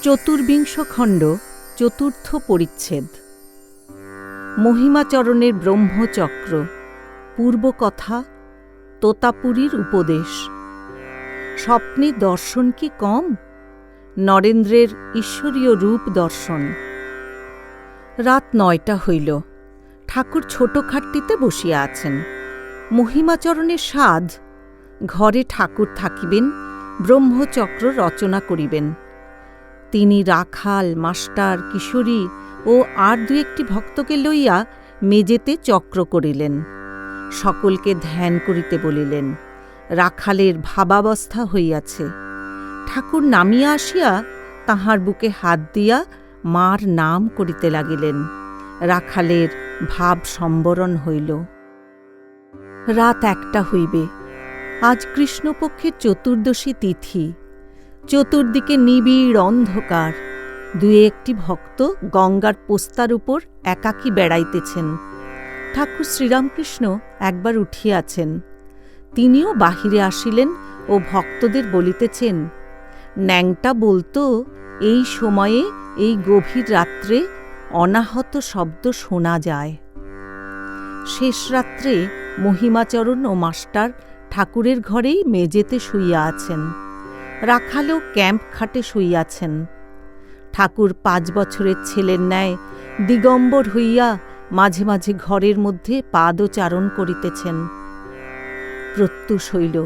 চতুর্বিংশ খণ্ড, চতুর্থ পরিচ্ছেদ। মহিমাচরণের ব্রহ্মচক্র, পূর্বকথা, তোতাপুরীর উপদেশ। স্বপ্নে দর্শন কি কম? নরেন্দ্রের ঈশ্বরীয় রূপ দর্শন। রাত 9টা হইল। ঠাকুর ছোট খাটটিতে বসিয়া আছেন। মহিমাচরণের সাধ, ঘরে ঠাকুর থাকিবেন, ব্রহ্মচক্র রচনা করিবেন। তিনি রাখাল, মাস্টার, কিশোরী ও আর 2-1টি ভক্তকে লইয়া মেজেতে চক্র করিলেন। সকলকে ধ্যান করিতে বলিলেন। রাখালের ভাবাবস্থা হইয়াছে। ঠাকুর নামিয়া আসিয়া তাহার বুকে হাত দিয়া মার নাম করিতে লাগিলেন। রাখালের ভাব সম্বরণ হইল। রাত 1টা হইবে। আজ কৃষ্ণপক্ষের চতুর্দশী তিথি। চতুর্দিকে নিবিড় অন্ধকার। 2-1টি ভক্ত গঙ্গার পোস্তার উপর একাকী বেড়াইতেছেন। ঠাকুর শ্রীরামকৃষ্ণ একবার উঠিয়াছেন। তিনিও বাহিরে আসিলেন ও ভক্তদের বলিতেছেন, ন্যাংটা বলতো, এই সময়ে এই গভীর রাত্রে অনাহত শব্দ শোনা যায়। শেষ রাত্রে মহিমাচরণ ও মাস্টার ঠাকুরের ঘরেই মেজেতে শুইয়া আছেন। রাখালও ক্যাম্প খাটে শুইয়াছেন। ঠাকুর 5 বছরের ছেলের ন্যায় দিগম্বর হইয়া মাঝে মাঝে ঘরের মধ্যে পাদচারণ করিতেছেন। প্রত্যুষ হইল।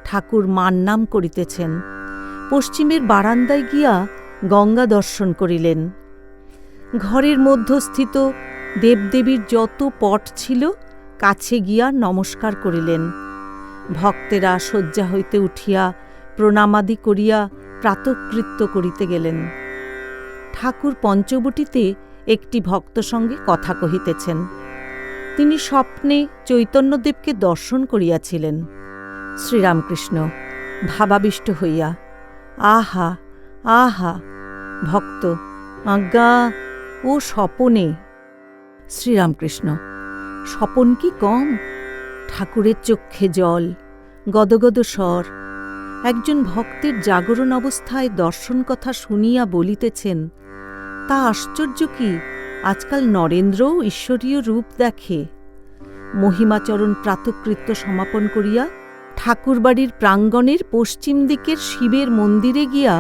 ঠাকুর মার নাম করিতেছেন। পশ্চিমের বারান্দায় গিয়া গঙ্গা দর্শন করিলেন। ঘরের মধ্যস্থিত দেবদেবীর যত পট ছিল কাছে গিয়া নমস্কার করিলেন। ভক্তেরা শয্যা হইতে উঠিয়া প্রণামাদি করিয়া প্রাতকৃত্য করিতে গেলেন। ঠাকুর পঞ্চবটীতে একটি ভক্ত সঙ্গে কথা কহিতেছেন। তিনি স্বপ্নে চৈতন্যদেবকে দর্শন করিয়াছিলেন। শ্রীরামকৃষ্ণ ভাবাবিষ্ট হইয়া, আহা আহা। ভক্ত, আজ্ঞা, ও স্বপনে। শ্রীরামকৃষ্ণ, স্বপন কি কম? ঠাকুরের চক্ষে জল, গদগদ স্বর। একজন ভক্তের জাগরণ অবস্থায় দর্শন কথা শুনিয়া বলিতেছেন, তা আশ্চর্য কি, আজকাল নরেন্দ্রও ঈশ্বরীয় রূপ দেখে। মহিমাচরণ প্রাতকৃত্য সমাপন করিয়া ঠাকুরবাড়ির প্রাঙ্গণের পশ্চিম দিকের শিবের মন্দিরে গিয়া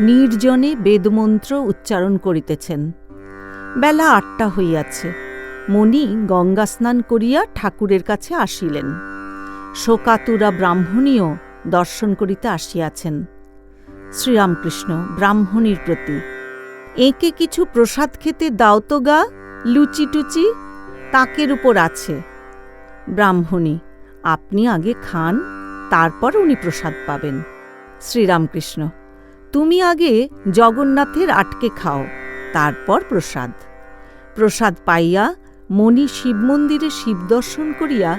নির্জনে বেদমন্ত্র উচ্চারণ করিতেছেন। বেলা 8টা হইয়াছে। মণি গঙ্গা স্নান করিয়া ঠাকুরের কাছে আসিলেন। শোকাতুরা ব্রাহ্মণীও দর্শন করিতে আসিয়াছেন। শ্রীরামকৃষ্ণ ব্রাহ্মণীর প্রতি, একে কিছু প্রসাদ খেতে দাও তো গা, লুচি টুচি তাকের উপর আছে। ব্রাহ্মণী, আপনি আগে খান, তারপর উনি প্রসাদ পাবেন। শ্রীরামকৃষ্ণ, তুমি আগে জগন্নাথের আটকে খাও, তারপর প্রসাদ। প্রসাদ পাইয়া মণি শিবমন্দিরে শিব দর্শন করিয়া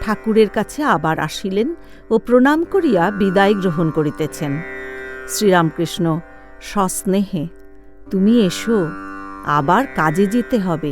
ঠাকুরের কাছে আবার আসিলেন ও প্রণাম করিয়া বিদায় গ্রহণ করিতেছেন। শ্রীরামকৃষ্ণ সস্নেহে, তুমি এসো, আবার কাজে যেতে হবে।